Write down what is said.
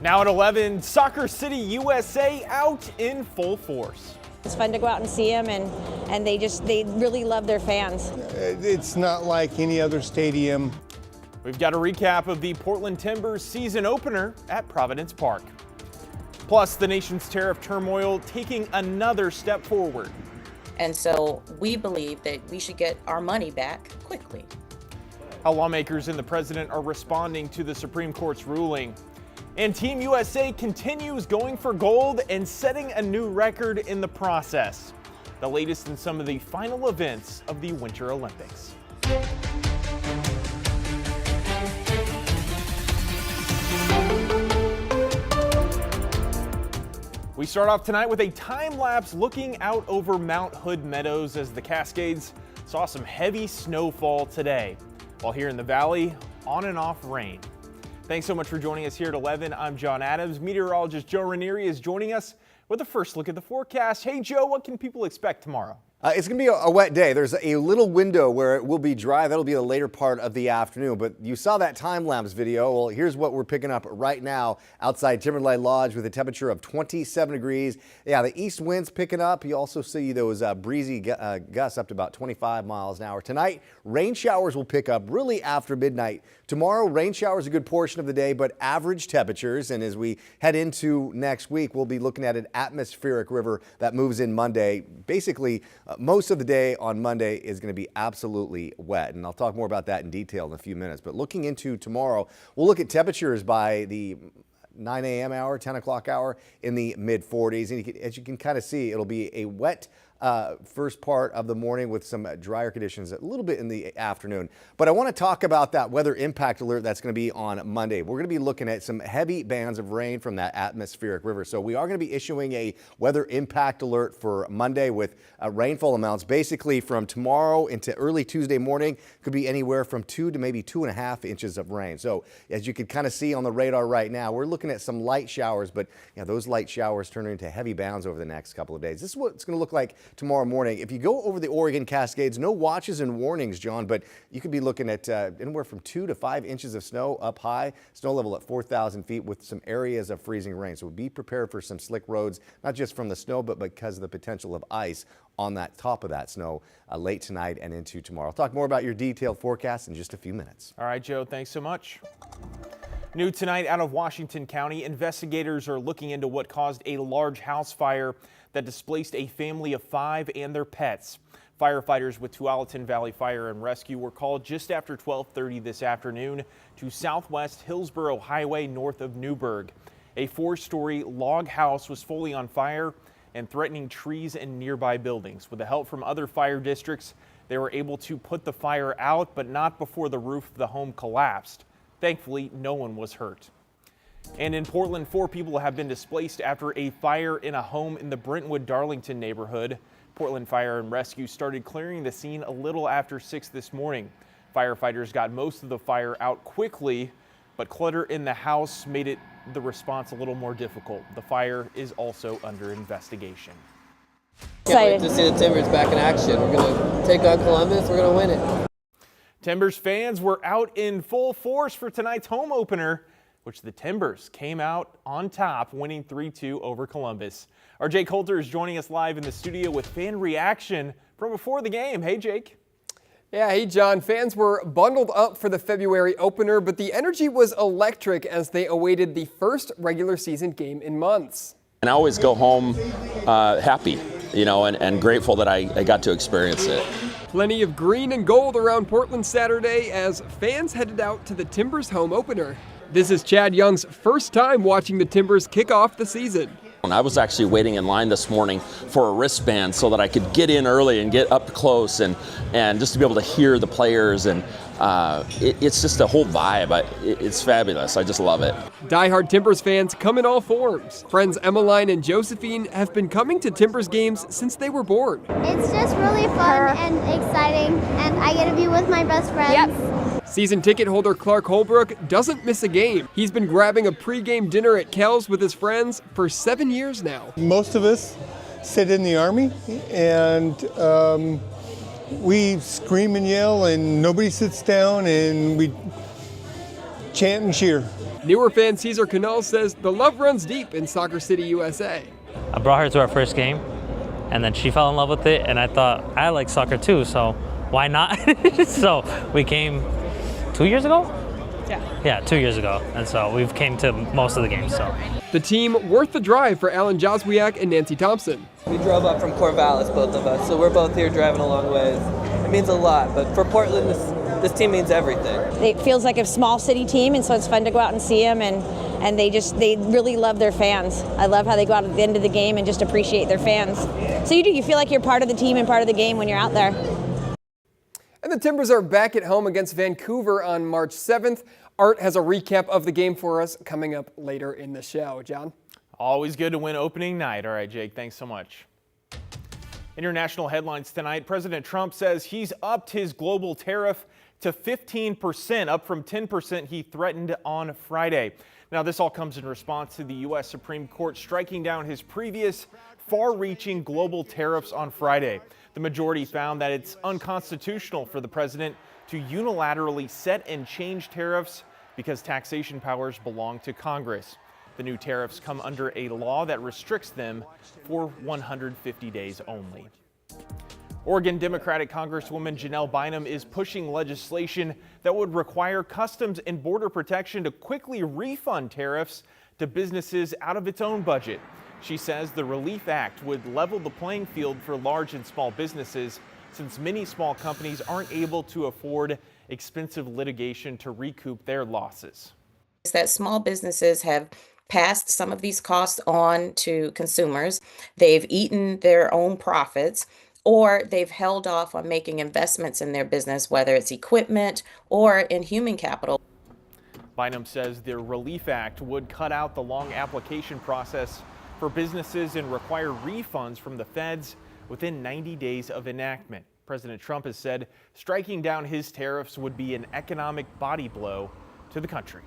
Now at 11, Soccer City USA out in full force. It's fun to go out and see them, and they really love their fans. It's not like any other stadium. We've got a recap of the Portland Timbers season opener at Providence Park. Plus, the nation's tariff turmoil taking another step forward. And so we believe that we should get our money back quickly. How lawmakers and the president are responding to the Supreme Court's ruling. And Team USA continues going for gold and setting a new record in the process. The latest in some of the final events of the Winter Olympics. We start off tonight with a time lapse looking out over Mount Hood Meadows as the Cascades saw some heavy snowfall today. While here in the valley, on and off rain. Thanks so much for joining us here at 11. I'm John Adams. Meteorologist Joe Ranieri is joining us with a first look at the forecast. Hey Joe, what can people expect tomorrow? It's going to be a wet day. There's a little window where it will be dry. That'll be the later part of the afternoon. But you saw that time lapse video. Well, here's what we're picking up right now outside Timberline Lodge with a temperature of 27 degrees. Yeah, the east wind's picking up. You also see those breezy gusts up to about 25 miles an hour. Tonight, rain showers will pick up really after midnight. Tomorrow, rain showers a good portion of the day, but average temperatures. And as we head into next week, we'll be looking at an atmospheric river that moves in Monday. Basically, most of the day on Monday is going to be absolutely wet, and I'll talk more about that in detail in a few minutes. But looking into tomorrow, we'll look at temperatures by the 9 a.m. hour, 10 o'clock hour in the mid-40s. And as you can kind of see, it'll be a wet first part of the morning with some drier conditions a little bit in the afternoon. But I want to talk about that weather impact alert that's going to be on Monday. We're going to be looking at some heavy bands of rain from that atmospheric river. So we are going to be issuing a weather impact alert for Monday with rainfall amounts basically from tomorrow into early Tuesday morning. Could be anywhere from 2 to maybe 2.5 inches of rain. So as you can kind of see on the radar right now, we're looking at some light showers, but those light showers turn into heavy bands over the next couple of days. This is what it's going to look like tomorrow morning. If you go over the Oregon Cascades, no watches and warnings, John, but you could be looking at anywhere from 2 to 5 inches of snow up high, snow level at 4,000 feet with some areas of freezing rain. So be prepared for some slick roads, not just from the snow, but because of the potential of ice on that top of that snow late tonight and into tomorrow. I'll talk more about your detailed forecast in just a few minutes. All right, Joe, thanks so much. New tonight out of Washington County, investigators are looking into what caused a large house fire that displaced a family of 5 and their pets. Firefighters with Tualatin Valley Fire and Rescue were called just after 12:30 this afternoon to Southwest Hillsborough Highway north of Newburgh. A 4-story log house was fully on fire and threatening trees and nearby buildings. With the help from other fire districts, they were able to put the fire out, but not before the roof of the home collapsed. Thankfully, no one was hurt. And in Portland, 4 people have been displaced after a fire in a home in the Brentwood-Darlington neighborhood. Portland Fire and Rescue started clearing the scene a little after 6 this morning. Firefighters got most of the fire out quickly, but clutter in the house made the response a little more difficult. The fire is also under investigation. Can't wait to see the Timbers back in action. We're going to take on Columbus. We're going to win it. Timbers fans were out in full force for tonight's home opener, which the Timbers came out on top, winning 3-2 over Columbus. Our Jake Coulter is joining us live in the studio with fan reaction from before the game. Hey, Jake. Yeah, hey, John. Fans were bundled up for the February opener, but the energy was electric as they awaited the first regular season game in months. And I always go home happy, and grateful that I got to experience it. Plenty of green and gold around Portland Saturday as fans headed out to the Timbers home opener. This is Chad Young's first time watching the Timbers kick off the season. I was actually waiting in line this morning for a wristband so that I could get in early and get up close and just to be able to hear the players. And it's just a whole vibe. It's fabulous. I just love it. Die-hard Timbers fans come in all forms. Friends Emmeline and Josephine have been coming to Timbers games since they were born. It's just really fun and exciting, and I get to be with my best friends. Yep. Season ticket holder Clark Holbrook doesn't miss a game. He's been grabbing a pregame dinner at Kel's with his friends for 7 years now. Most of us sit in the Army, and we scream and yell, and nobody sits down, and we chant and cheer. Newer fan Cesar Canal says the love runs deep in Soccer City, USA. I brought her to our first game, and then she fell in love with it, and I thought, I like soccer too, so why not? So we came 2 years ago? Yeah, 2 years ago, and so we've came to most of the games. So The team worth the drive for Alan Joswiak and Nancy Thompson. We drove up from Corvallis, both of us, so we're both here driving a long ways. It means a lot, but for Portland, this team means everything. It feels like a small city team, and so it's fun to go out and see them, and they really love their fans. I love how they go out at the end of the game and just appreciate their fans. So you feel like you're part of the team and part of the game when you're out there. And the Timbers are back at home against Vancouver on March 7th. Art has a recap of the game for us coming up later in the show. John? Always good to win opening night. All right, Jake, thanks so much. International headlines tonight. President Trump says he's upped his global tariff to 15%, up from 10% he threatened on Friday. Now, this all comes in response to the U.S. Supreme Court striking down his previous far-reaching global tariffs on Friday. The majority found that it's unconstitutional for the president to unilaterally set and change tariffs because taxation powers belong to Congress. The new tariffs come under a law that restricts them for 150 days only. Oregon Democratic Congresswoman Janelle Bynum is pushing legislation that would require Customs and Border Protection to quickly refund tariffs to businesses out of its own budget. She says the Relief Act would level the playing field for large and small businesses, since many small companies aren't able to afford expensive litigation to recoup their losses. That small businesses have passed some of these costs on to consumers. They've eaten their own profits, or they've held off on making investments in their business, whether it's equipment or in human capital. Bynum says the Relief Act would cut out the long application process for businesses and require refunds from the feds within 90 days of enactment. President Trump has said striking down his tariffs would be an economic body blow to the country.